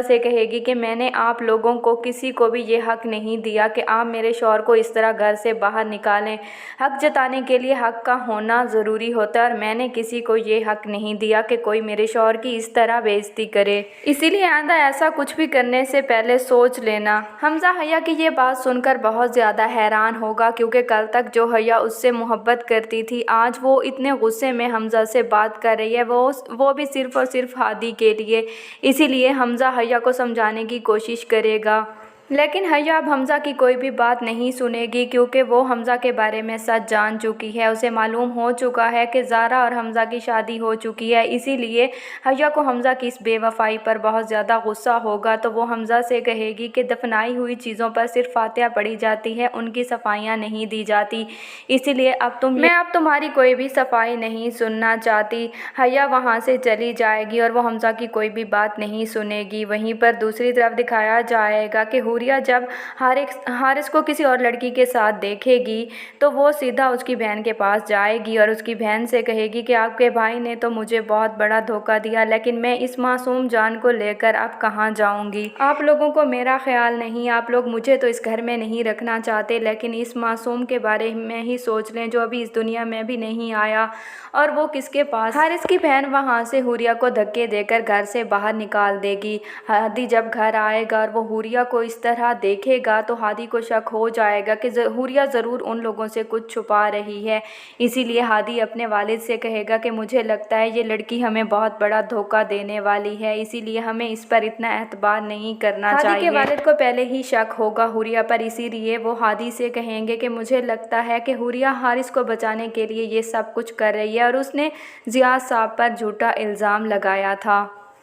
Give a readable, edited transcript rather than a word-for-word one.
से कहेगी कि मैंने आप लोगों को किसी को भी ये हक नहीं दिया कि आप मेरे शौहर को इस तरह घर से बाहर निकालें। हक जताने के लिए हक का होना ज़रूरी होता है और मैंने किसी को ये हक नहीं दिया कि कोई मेरे शौहर की इस तरह बेइज्जती करे। इसीलिए आइंदा ऐसा कुछ भी करने से पहले सोच लेना। हमज़ा हैया की ये बात सुनकर बहुत ज़्यादा हैरान होगा, क्योंकि कल तक जो हैया उससे मोहब्बत करती थी, आज वो इतने गुस्से में हमज़ा से बात कर रही है, वो भी सिर्फ़ और सिर्फ हादी के लिए। इसीलिए हमज़ा हैया को समझाने की कोशिश करेगा, लेकिन हैया अब हमज़ा की कोई भी बात नहीं सुनेगी, क्योंकि वो हमज़ा के बारे में सच जान चुकी है। उसे मालूम हो चुका है कि ज़ारा और हमज़ा की शादी हो चुकी है। इसीलिए हैया को हमज़ा की इस बेवफाई पर बहुत ज़्यादा गुस्सा होगा, तो वो हमज़ा से कहेगी कि दफनाई हुई चीज़ों पर सिर्फ फातिहा पढ़ी जाती है, उनकी सफाइयाँ नहीं दी जाती। इसीलिए मैं अब तुम्हारी कोई भी सफाई नहीं सुनना चाहती। हैया वहाँ से चली जाएगी और वो हमज़ा की कोई भी बात नहीं सुनेगी। वहीं पर दूसरी तरफ दिखाया जाएगा कि हुरिया जब हारिस को किसी और लड़की के साथ देखेगी तो वो सीधा उसकी बहन के पास जाएगी और उसकी बहन से कहेगी कि आपके भाई ने तो मुझे बहुत बड़ा धोखा दिया, लेकिन मैं इस मासूम जान को लेकर अब कहाँ जाऊँगी। आप लोगों को मेरा ख्याल नहीं, आप लोग मुझे तो इस घर में नहीं रखना चाहते, लेकिन इस मासूम के बारे में ही सोच लें जो अभी इस दुनिया में भी नहीं आया और वो किसके पास। हारिस की बहन वहाँ से हुरिया को धक्के देकर घर से बाहर निकाल देगी। हादी जब घर आएगा और वो हुरिया को इस तरह देखेगा तो हादी को शक हो जाएगा कि हुरिया ज़रूर उन लोगों से कुछ छुपा रही है। इसीलिए हादी अपने वालिद से कहेगा कि मुझे लगता है ये लड़की हमें बहुत बड़ा धोखा देने वाली है, इसीलिए हमें इस पर इतना एतबार नहीं करना चाहिए। हादी के वालिद को पहले ही शक होगा हुरिया पर, इसीलिए वो हादी से कहेंगे कि मुझे लगता है कि हुरिया हारिस को बचाने के लिए ये सब कुछ कर रही है और उसने ज़ियाद साहब पर झूठा इल्ज़ाम लगाया था।